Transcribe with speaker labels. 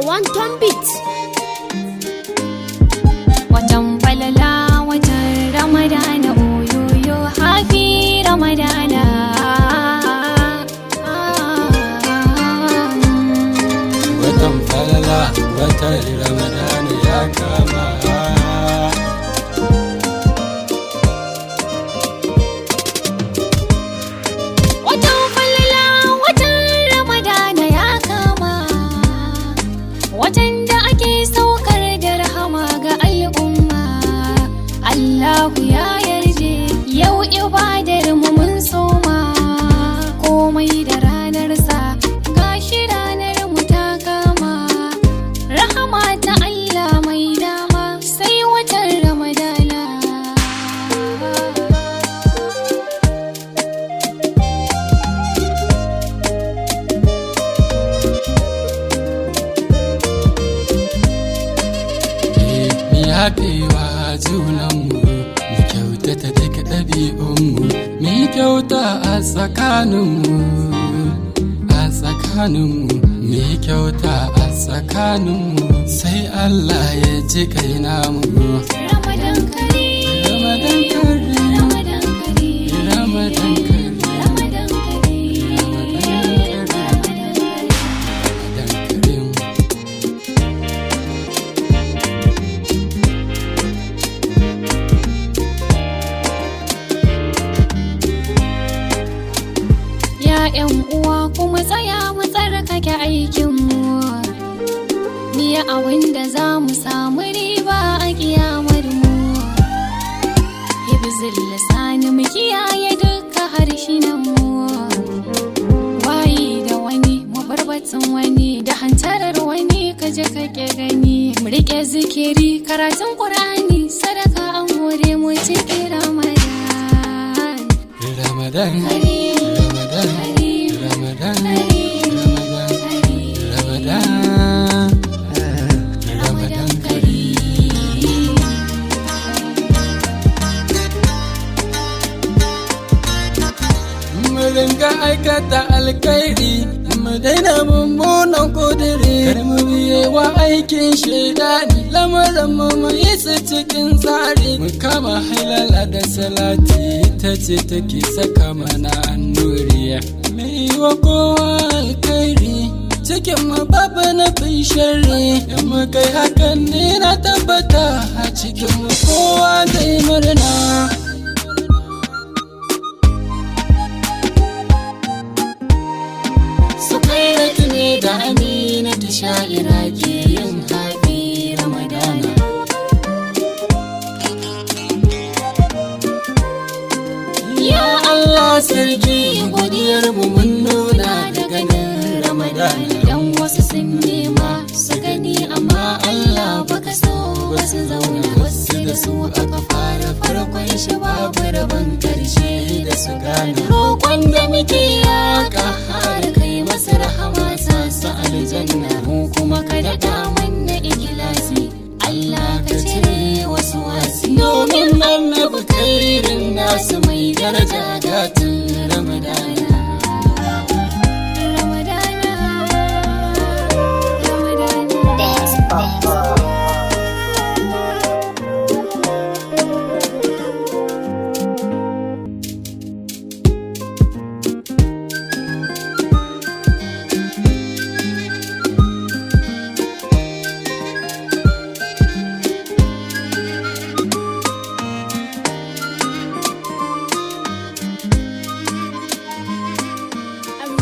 Speaker 1: One Ton Beat.
Speaker 2: Watan falala watan Ramadana, oyoyo happy Ramadana.
Speaker 3: Watan falala watan Ramadana ya kama.
Speaker 2: Watan falala watan Ramadana ya kama, watan da ake saukar da rahama ga al'umma. Allahu ya yarje yau ibadar mu mun soma, komai da ranarsa gashi ranar mu ta kama. Rahama ta Allah mai dama sai watan Ramadana.
Speaker 3: Mi haɗewa junanmu, mi kyautata duka ɗabi'unmu, mi kyauta a tsakaninmu, mi kyauta a tsakaninmu, sai Allah ya ji kai namu.
Speaker 2: Ramadan Kareem,
Speaker 3: Ramadan Kareem,
Speaker 2: Ramadan Kareem,
Speaker 3: Ramadan Kareem,
Speaker 2: Ramadan Kareem, Ramadan Kareem.
Speaker 3: Ramadan Kareem.
Speaker 2: Ya 'yan uwa kuma tsaya mu tsarkake aikinmu, niya abin da za mu samu riba a kiyamar mu. Hibzul lisani mu kiyaye duka harshinan mu, wayi da wani mu barbatun wani da hantarar wani kaje kake gani. Mu rike zikiri karatun Qur'ani sadaka an hore mu cikin Ramadan.
Speaker 3: Ramadan,
Speaker 2: Kareem,
Speaker 3: Ramadan,
Speaker 2: Kareem,
Speaker 3: Ramadan,
Speaker 2: Kareem,
Speaker 3: Ramadan,
Speaker 2: Kareem.
Speaker 3: Ramadan, Ramadan Kareem. Mu ringa aikata alkhairi, mu daina mummunan kudiri, kar mu biye wa aikin shaidani, lamarin mu yi su cikin tsari. Mu kama halala da salati, ita ce take saka mana annuriya. Mu yi wa kowa alkhairi, cikin mu babu nufin sharri. In mu kai hakan ne na tabbata, a cikin mu kowa zai murna. Sukairatu ne da Aminatu sha'ira ke yin happy Ramadana. Ya Allah sarki, godiyar mu mun nuna da ganin Ramadana.
Speaker 2: Dan wasu sun nema su gani amma Allah baka so ba su zauna. Wasu da su aka fara farkon shi babu rabon karshe da su gane. Roƙon da muke yaka